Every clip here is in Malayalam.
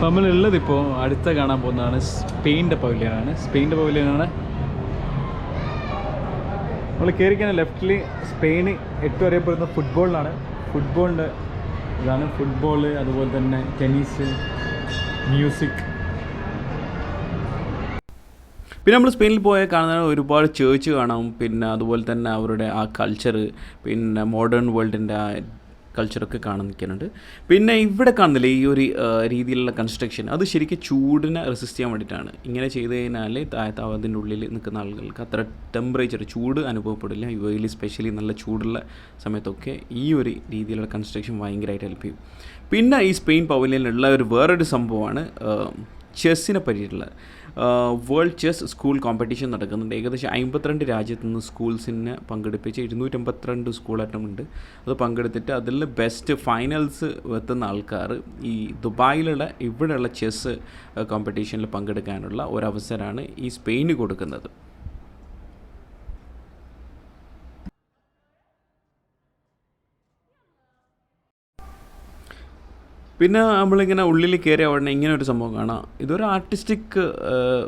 നമ്മളുള്ളത് ഇപ്പോൾ അടുത്ത കാണാൻ പോകുന്നതാണ് സ്പെയിൻ്റെ പവലിയനാണ്. സ്പെയിൻ്റെ പവലിയനാണ് നമ്മൾ കയറിക്കാൻ ലെഫ്റ്റിൽ സ്പെയിന് ഏറ്റവും അറിയപ്പെടുന്ന ഫുട്ബോളിലാണ്. ഫുട്ബോളിൻ്റെ ഇതാണ് ഫുട്ബോൾ, അതുപോലെ തന്നെ ടെന്നീസ്, മ്യൂസിക്. പിന്നെ നമ്മൾ സ്പെയിനിൽ പോയാൽ കാണുന്ന ഒരുപാട് ചേർച്ച് കാണാം. പിന്നെ അതുപോലെ തന്നെ അവരുടെ ആ കൾച്ചർ, പിന്നെ മോഡേൺ വേൾഡിൻ്റെ ആ കൾച്ചറൊക്കെ കാണാൻ നിൽക്കുന്നുണ്ട്. പിന്നെ ഇവിടെ കാണുന്നില്ല ഈ ഒരു രീതിയിലുള്ള കൺസ്ട്രക്ഷൻ, അത് ശരിക്കും ചൂടിനെ റെസിസ്റ്റ് ചെയ്യാൻ വേണ്ടിയിട്ടാണ്. ഇങ്ങനെ ചെയ്ത് കഴിഞ്ഞാൽ അതിൻ്റെ ഉള്ളിൽ നിൽക്കുന്ന ആളുകൾക്ക് അത്ര ടെമ്പറേച്ചർ, ചൂട് അനുഭവപ്പെടില്ല. യു എയിൽ സ്പെഷ്യലി നല്ല ചൂടുള്ള സമയത്തൊക്കെ ഈ ഒരു രീതിയിലുള്ള കൺസ്ട്രക്ഷൻ ഭയങ്കരമായിട്ട് ഹെൽപ്പ് ചെയ്യും. പിന്നെ ഈ സ്പെയിൻ പവലിയനിലുള്ള വേറൊരു സംഭവമാണ് ചെസ്സിനെ പറ്റിയിട്ടുള്ള വേൾഡ് ചെസ് സ്കൂൾ കോമ്പറ്റീഷൻ നടക്കുന്നുണ്ട്. ഏകദേശം 52 രാജ്യത്തു നിന്ന് സ്കൂൾസിനെ പങ്കെടുപ്പിച്ച് 252 സ്കൂളായിട്ടുണ്ട്. അത് പങ്കെടുത്തിട്ട് അതിൽ ബെസ്റ്റ് ഫൈനൽസ് എത്തുന്ന ആൾക്കാർ ഈ ദുബായിലുള്ള ഇവിടെയുള്ള ചെസ് കോമ്പറ്റീഷനിൽ പങ്കെടുക്കാനുള്ള ഒരവസരമാണ് ഈ സ്പെയിന് കൊടുക്കുന്നത്. പിന്നെ നമ്മളിങ്ങനെ ഉള്ളിൽ കയറിയ ഉടനെ ഇങ്ങനെ ഒരു സംഭവം കാണാം. ഇതൊരു ആർട്ടിസ്റ്റിക്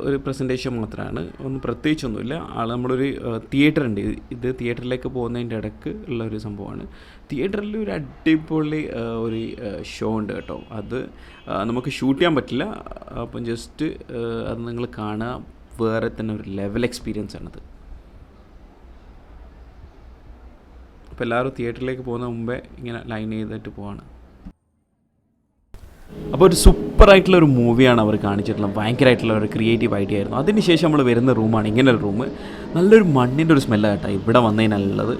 ഒരു പ്രസൻറ്റേഷൻ മാത്രമാണ്, ഒന്നും പ്രത്യേകിച്ചൊന്നുമില്ല. നമ്മളൊരു തിയേറ്റർ ഉണ്ട്, ഇത് തിയേറ്ററിലേക്ക് പോകുന്നതിൻ്റെ ഇടയ്ക്ക് ഉള്ള ഒരു സംഭവമാണ്. തിയേറ്ററിൽ ഒരു അടിപൊളി ഒരു ഷോ ഉണ്ട് കേട്ടോ. അത് നമുക്ക് ഷൂട്ട് ചെയ്യാൻ പറ്റില്ല, അപ്പം ജസ്റ്റ് അത് നിങ്ങൾ കാണുക. വേറെ തന്നെ ഒരു ലെവൽ എക്സ്പീരിയൻസ് ആണത്. അപ്പോൾ എല്ലാവരും തിയേറ്ററിലേക്ക് പോകുന്ന മുമ്പേ ഇങ്ങനെ ലൈൻ ചെയ്തിട്ട് പോവാണ്. അപ്പോൾ ഒരു സൂപ്പറായിട്ടുള്ള ഒരു മൂവിയാണ് അവർ കാണിച്ചിട്ടുള്ളത്. ഭയങ്കരമായിട്ടുള്ള ഒരു ക്രിയേറ്റീവ് ഐഡിയ ആയിരുന്നു. അതിന് ശേഷം നമ്മൾ വരുന്ന റൂമാണ് ഇങ്ങനെ ഒരു റൂം. നല്ലൊരു മണ്ണിൻ്റെ ഒരു സ്മെല്ലാണ് കേട്ടോ ഇവിടെ വന്നതിനുള്ളത്.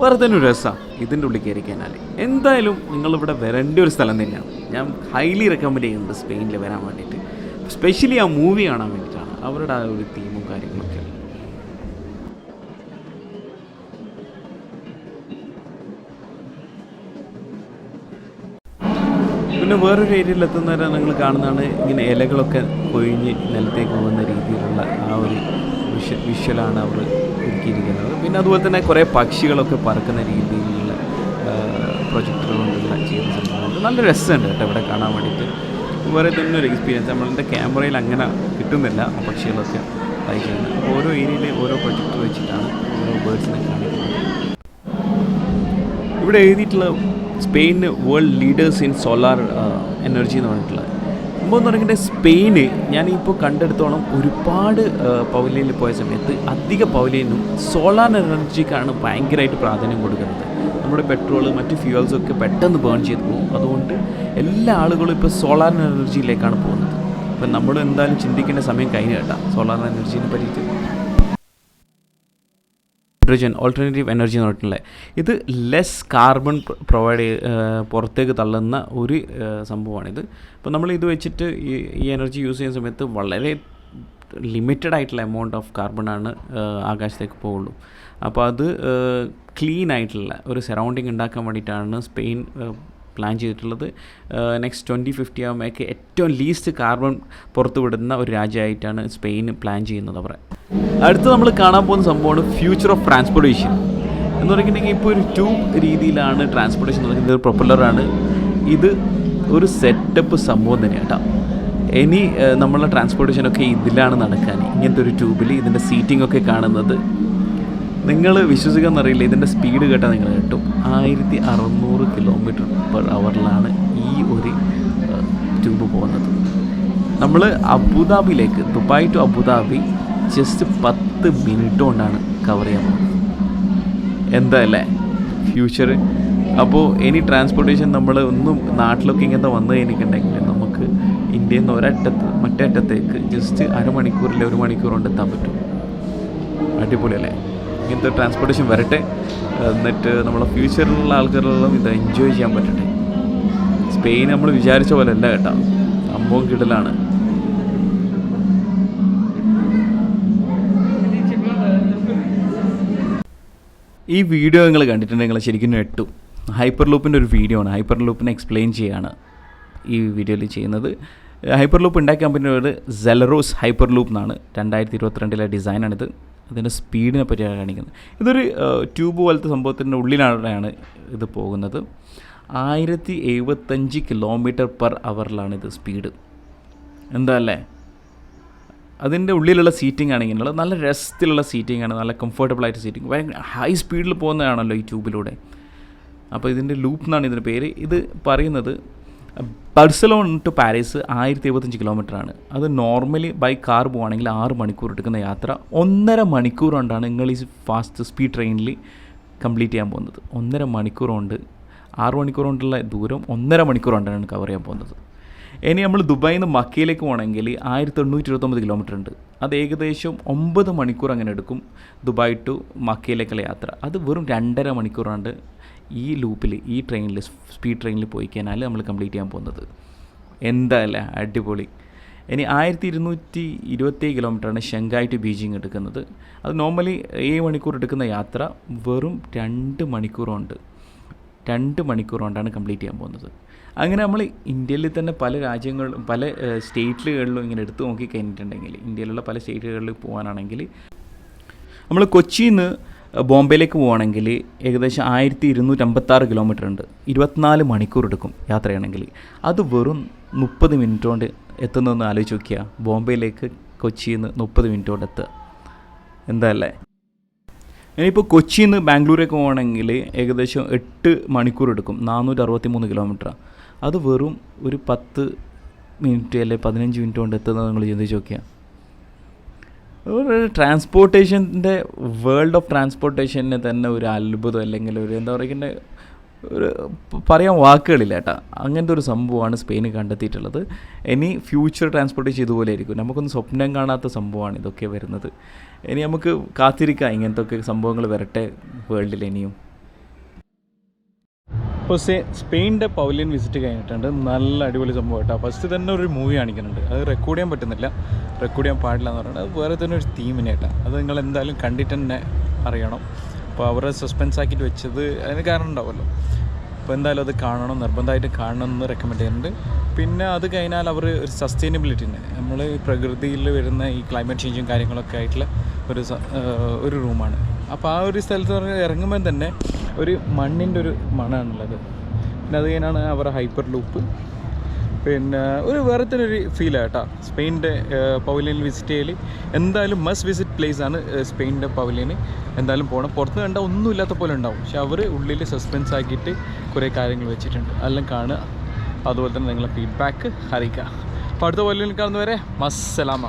വേറെ തന്നെ ഒരു രസമാണ് ഇതിൻ്റെ ഉള്ളിൽ കയറി കഴിഞ്ഞാൽ. എന്തായാലും നിങ്ങളിവിടെ വരേണ്ട ഒരു സ്ഥലം തന്നെയാണ്. ഞാൻ ഹൈലി റെക്കമെൻഡ് ചെയ്യുന്നുണ്ട് സ്പെയിനിൽ വരാൻ വേണ്ടിയിട്ട്. സ്പെഷ്യലി ആ മൂവി കാണാൻ വേണ്ടിയിട്ടാണ്. അവരുടെ ആ ഒരു തീമും കാര്യങ്ങളൊക്കെ. പിന്നെ വേറൊരു ഏരിയയിൽ എത്തുന്നവരെ നിങ്ങൾ കാണുന്നതാണ് ഇങ്ങനെ ഇലകളൊക്കെ കൊഴിഞ്ഞ് നിലത്തേക്ക് പോകുന്ന രീതിയിലുള്ള ആ ഒരു വിഷ്വലാണ് അവർ ഒരുക്കിയിരിക്കുന്നത്. പിന്നെ അതുപോലെ തന്നെ കുറേ പക്ഷികളൊക്കെ പറക്കുന്ന രീതിയിലുള്ള പ്രൊജക്ടർ കൊണ്ടുള്ള ചെയ്യുന്ന സംഭവമുണ്ട്. നല്ല രസമുണ്ട് കേട്ടോ ഇവിടെ കാണാൻ വേണ്ടിയിട്ട്. വേറെ തന്നെ ഒരു എക്സ്പീരിയൻസ്. നമ്മളുടെ ക്യാമറയിൽ അങ്ങനെ കിട്ടുന്നില്ല ആ പക്ഷികളൊക്കെ ട്രൈ ചെയ്യുന്നത്. ഓരോ ഏരിയയിൽ ഓരോ പ്രൊജക്ടർ വെച്ചിട്ടാണ് ഓരോ ബേർഡ്സിനെ കാണിക്കുന്നത്. ഇവിടെ എഴുതിയിട്ടുള്ള Spain world leaders in solar energy എന്ന് പറഞ്ഞിട്ടുള്ളത് സംഭവം എന്ന് പറയുന്നത്, സ്പെയിന് ഞാനിപ്പോൾ കണ്ടെടുത്തോളം ഒരുപാട് പവലിയനിൽ പോയ സമയത്ത് അധിക പവലിയനും സോളാർ എനർജിക്കാണ് ഭയങ്കരമായിട്ട് പ്രാധാന്യം കൊടുക്കുന്നത്. നമ്മുടെ പെട്രോൾ മറ്റ് ഫ്യൂവൽസൊക്കെ പെട്ടെന്ന് ബേൺ ചെയ്ത് പോകും. അതുകൊണ്ട് എല്ലാ ആളുകളും ഇപ്പോൾ സോളാർ എനർജിയിലേക്കാണ് പോകുന്നത്. ഇപ്പം നമ്മൾ എന്തായാലും ചിന്തിക്കേണ്ട സമയം കഴിഞ്ഞ് കേട്ടാ സോളാർ എനർജീനെ പറ്റിയിട്ട്. ഹൈഡ്രജൻ ഓൾട്ടർനേറ്റീവ് എനർജി എന്ന് പറഞ്ഞിട്ടുള്ളത് ഇത് ലെസ് കാർബൺ പുറത്തേക്ക് തള്ളുന്ന ഒരു സംഭവമാണിത്. അപ്പോൾ നമ്മൾ ഇത് വെച്ചിട്ട് ഈ എനർജി യൂസ് ചെയ്യുന്ന സമയത്ത് വളരെ ലിമിറ്റഡ് ആയിട്ടുള്ള എമൗണ്ട് ഓഫ് കാർബണാണ് ആകാശത്തേക്ക് പോകുള്ളൂ. അപ്പോൾ അത് ക്ലീൻ ആയിട്ടുള്ള ഒരു സറൗണ്ടിങ് ഉണ്ടാക്കാൻ വേണ്ടിയിട്ടാണ് സ്പെയിൻ പ്ലാൻ ചെയ്തിട്ടുള്ളത്. നെക്സ്റ്റ് 2050 ആകുമ്പോഴേക്ക് ഏറ്റവും ലീസ്റ്റ് കാർബൺ പുറത്തു വിടുന്ന ഒരു രാജ്യമായിട്ടാണ് സ്പെയിൻ പ്ലാൻ ചെയ്യുന്നത്. അവർ അടുത്ത് നമ്മൾ കാണാൻ പോകുന്ന സംഭവമാണ് ഫ്യൂച്ചർ ഓഫ് ട്രാൻസ്പോർട്ടേഷൻ എന്ന് പറയുന്നുണ്ടെങ്കിൽ ഇപ്പോൾ ഒരു ട്യൂബ് രീതിയിലാണ് ട്രാൻസ്പോർട്ടേഷൻ എന്ന് പറയുന്നത്. പ്രൊപ്പല്ലറാണ് ഇത്. ഒരു സെറ്റപ്പ് സംഭവം തന്നെയാണ് കേട്ടോ. ഇനി നമ്മളെ ട്രാൻസ്പോർട്ടേഷനൊക്കെ ഇതിലാണ് നടക്കാൻ. ഇങ്ങനത്തെ ഒരു ട്യൂബിൽ ഇതിൻ്റെ സീറ്റിംഗ് ഒക്കെ കാണുന്നത് നിങ്ങൾ വിശ്വസിക്കാമെന്നറിയില്ല. ഇതിൻ്റെ സ്പീഡ് കേട്ടാൽ നിങ്ങൾ കേട്ടും 1600 km/h ഈ ഒരു ട്യൂബ് പോകുന്നത്. നമ്മൾ അബുദാബിയിലേക്ക്, Dubai to Abu Dhabi just 10 minute കൊണ്ടാണ് കവർ ചെയ്യാൻ പോകുന്നത്. എന്താ അല്ലേ ഫ്യൂച്ചർ. അപ്പോൾ ഇനി ട്രാൻസ്പോർട്ടേഷൻ നമ്മൾ ഒന്നും നാട്ടിലൊക്കെ ഇങ്ങനത്തെ വന്നു കഴിഞ്ഞിട്ടുണ്ടെങ്കിൽ നമുക്ക് ഇന്ത്യയിൽ നിന്ന് ഒരറ്റത്ത് മറ്റേ അറ്റത്തേക്ക് ജസ്റ്റ് അരമണിക്കൂറിൽ 1 മണിക്കൂർ കൊണ്ട് എത്താൻ പറ്റും. അടിപൊളിയല്ലേ? ഇങ്ങനത്തെ ട്രാൻസ്പോർട്ടേഷൻ വരട്ടെ, എന്നിട്ട് നമ്മളെ ഫ്യൂച്ചറിലുള്ള ആൾക്കാരെല്ലാം ഇത് എൻജോയ് ചെയ്യാൻ പറ്റട്ടെ. സ്പെയിൻ നമ്മൾ വിചാരിച്ച പോലെ അല്ല കേട്ടോ, സംഭവം കിടലാണ്. ഈ വീഡിയോ നിങ്ങൾ കണ്ടിട്ടുണ്ടെങ്കിൽ ശരിക്കും നെട്ടും. ഹൈപ്പർലൂപ്പിൻ്റെ ഒരു വീഡിയോ ആണ്. ഹൈപ്പർലൂപ്പിനെ എക്സ്പ്ലെയിൻ ചെയ്യുകയാണ് ഈ വീഡിയോയിൽ ചെയ്യുന്നത്. ഹൈപ്പർലൂപ്പ് ഉണ്ടാക്കിയ കമ്പനിയുടെ സെലറോസ് ഹൈപ്പർലൂപ്പ് എന്നാണ്. 2022 ഡിസൈനാണിത്. അതിൻ്റെ സ്പീഡിനെ പറ്റിയാണ് കാണിക്കുന്നത്. ഇതൊരു ട്യൂബ് പോലത്തെ സംഭവത്തിൻ്റെ ഉള്ളിലാണ് ഇത് പോകുന്നത്. 1075 km/h ഇത് സ്പീഡ്. എന്താ അല്ലേ? അതിൻ്റെ ഉള്ളിലുള്ള സീറ്റിംഗ് ആണെങ്കിൽ നല്ല രസത്തിലുള്ള സീറ്റിംഗ് ആണ്, നല്ല കംഫർട്ടബിളായിട്ട് സീറ്റിംഗ്, ഭയങ്കര ഹൈ സ്പീഡിൽ പോകുന്നതാണല്ലോ ഈ ട്യൂബിലൂടെ. അപ്പോൾ ഇതിൻ്റെ ലൂപ്പ് എന്നാണ് ഇതിൻ്റെ പേര്. ഇത് പറയുന്നത് ബാർസലോണ ടു പാരീസ് 1075 കിലോമീറ്ററാണ്. അത് നോർമലി ബൈ കാർ പോവുകയാണെങ്കിൽ 6 മണിക്കൂർ എടുക്കുന്ന യാത്ര 1.5 മണിക്കൂർ കൊണ്ടാണ് നിങ്ങൾ ഈ ഫാസ്റ്റ് സ്പീഡ് ട്രെയിനിൽ കംപ്ലീറ്റ് ചെയ്യാൻ പോകുന്നത്. 1.5 മണിക്കൂർ കൊണ്ട് 6 മണിക്കൂർ കൊണ്ടുള്ള ദൂരം 1.5 മണിക്കൂർ കൊണ്ടാണ് കവർ ചെയ്യാൻ പോകുന്നത്. ഇനി നമ്മൾ ദുബായിൽ നിന്ന് മക്കയിലേക്ക് പോകണമെങ്കിൽ 1829 കിലോമീറ്റർ ഉണ്ട്. അത് ഏകദേശം 9 മണിക്കൂർ അങ്ങനെ എടുക്കും ദുബായ് ടു മക്കയിലേക്കുള്ള യാത്ര. അത് വെറും 2.5 മണിക്കൂറാണ്ട് ഈ ലൂപ്പിൽ, ഈ ട്രെയിനിൽ, സ്പീഡ് ട്രെയിനിൽ പോയി കഴിഞ്ഞാൽ നമ്മൾ കംപ്ലീറ്റ് ചെയ്യാൻ പോകുന്നത്. എന്താല്ലേ അടിപൊളി. ഇനി 1227 കിലോമീറ്ററാണ് ഷെങ്കായ് ടു ബീജിങ് എടുക്കുന്നത്. അത് നോർമലി 7 മണിക്കൂർ എടുക്കുന്ന യാത്ര വെറും 2 മണിക്കൂറുണ്ട്. 2 മണിക്കൂർ കൊണ്ടാണ് കംപ്ലീറ്റ് ചെയ്യാൻ പോകുന്നത്. അങ്ങനെ നമ്മൾ ഇന്ത്യയിൽ തന്നെ പല രാജ്യങ്ങളിലും പല സ്റ്റേറ്റുകളിലും ഇങ്ങനെ എടുത്തു നോക്കി കഴിഞ്ഞിട്ടുണ്ടെങ്കിൽ, ഇന്ത്യയിലുള്ള പല സ്റ്റേറ്റുകളിൽ പോകാനാണെങ്കിൽ, നമ്മൾ കൊച്ചിയിൽ നിന്ന് ബോംബെയിലേക്ക് പോവുകയാണെങ്കിൽ ഏകദേശം 1256 കിലോമീറ്റർ ഉണ്ട്. 24 മണിക്കൂർ എടുക്കും യാത്ര ചെയ്യണമെങ്കിൽ. അത് വെറും 30 മിനിറ്റ് കൊണ്ട് എത്തുന്നതെന്ന് ആലോചിച്ച് നോക്കിയാൽ, ബോംബെയിലേക്ക് കൊച്ചിയിൽ നിന്ന് 30 മിനിറ്റ് കൊണ്ട് എത്തുക. എന്താ അല്ലേ? ഇനിയിപ്പോൾ കൊച്ചിയിൽ നിന്ന് ബാംഗ്ലൂരേക്ക് പോകണമെങ്കിൽ ഏകദേശം 8 മണിക്കൂർ എടുക്കും. 463 കിലോമീറ്റർ. അത് വെറും ഒരു 10 മിനിറ്റ് അല്ലെങ്കിൽ 15 മിനിറ്റ് കൊണ്ട് എത്തുന്നത് നിങ്ങൾ ചിന്തിച്ച് നോക്കിയാൽ. ഒരു ട്രാൻസ്പോർട്ടേഷൻ്റെ വേൾഡ് ഓഫ് ട്രാൻസ്പോർട്ടേഷനെ തന്നെ ഒരു അത്ഭുതം, അല്ലെങ്കിൽ ഒരു എന്താ പറയുക, ഒരു പറയാൻ വാക്കുകളില്ല കേട്ടോ. അങ്ങനത്തെ ഒരു സംഭവമാണ് സ്പെയിൻ കണ്ടെത്തിയിട്ടുള്ളത്. ഇനി ഫ്യൂച്ചർ ട്രാൻസ്പോർട്ടേഷൻ ഇതുപോലെ ആയിരിക്കും. നമുക്കൊന്നും സ്വപ്നം കാണാത്ത സംഭവമാണ് ഇതൊക്കെ വരുന്നത്. ഇനി നമുക്ക് കാത്തിരിക്കാം ഇങ്ങനത്തെ ഒക്കെ സംഭവങ്ങൾ വരട്ടെ വേൾഡിൽ ഇനിയും. ഇപ്പോൾ സ്പെയിൻ്റെ പവലിയൻ വിസിറ്റ് കഴിഞ്ഞിട്ടുണ്ട്. നല്ല അടിപൊളി സംഭവം കേട്ടോ. ഫസ്റ്റ് തന്നെ ഒരു മൂവി കാണിക്കുന്നുണ്ട്. അത് റെക്കോർഡ് ചെയ്യാൻ പറ്റുന്നില്ല, റെക്കോർഡ് ചെയ്യാൻ പാടില്ല എന്ന് പറയുന്നത്. അത് വേറെ തന്നെ ഒരു തീമിനെ കേട്ടോ. അത് നിങ്ങൾ എന്തായാലും കണ്ടിട്ട് തന്നെ അറിയണം. അപ്പോൾ അവരെ സസ്പെൻസ് ആക്കിയിട്ട് വെച്ചത് അതിന് കാരണം ഉണ്ടാവുമല്ലോ. അപ്പോൾ എന്തായാലും അത് കാണണം, നിർബന്ധമായിട്ട് കാണണം എന്ന് റെക്കമെൻഡ് ചെയ്യുന്നുണ്ട്. പിന്നെ അത് കഴിഞ്ഞാൽ അവർ ഒരു സസ്റ്റൈനബിലിറ്റിന്, നമ്മൾ പ്രകൃതിയിൽ വരുന്ന ഈ ക്ലൈമറ്റ് ചേഞ്ചും കാര്യങ്ങളൊക്കെ ആയിട്ടുള്ള ഒരു റൂമാണ്. അപ്പോൾ ആ ഒരു സ്ഥലത്ത് ഇറങ്ങുമ്പോൾ തന്നെ ഒരു മണ്ണിൻ്റെ ഒരു മണമാണുള്ളത്. പിന്നെ അത് കഴിഞ്ഞാണ് അവരുടെ ഹൈപ്പർ ലൂപ്പ്. പിന്നെ ഒരു വേറെ തന്നെ ഒരു ഫീലാണ് കേട്ടോ സ്പെയിൻ്റെ പവലിയൻ വിസിറ്റ് ചെയ്യൽ. എന്തായാലും മസ്റ്റ് വിസിറ്റ് പ്ലേസ് ആണ് സ്പെയിൻ്റെ പവലിയന്. എന്തായാലും പോകണം. പുറത്ത് കണ്ടാൽ ഒന്നും ഇല്ലാത്ത പോലെ ഉണ്ടാവും, പക്ഷെ അവർ ഉള്ളിൽ സസ്പെൻസ് ആക്കിയിട്ട് കുറേ കാര്യങ്ങൾ വെച്ചിട്ടുണ്ട്. അതെല്ലാം കാണുക. അതുപോലെ തന്നെ നിങ്ങളെ ഫീഡ്ബാക്ക് അറിയിക്കുക. അപ്പോൾ അടുത്ത പവലിയനിൽ കാണുന്നവരെ മസ്സലാമ.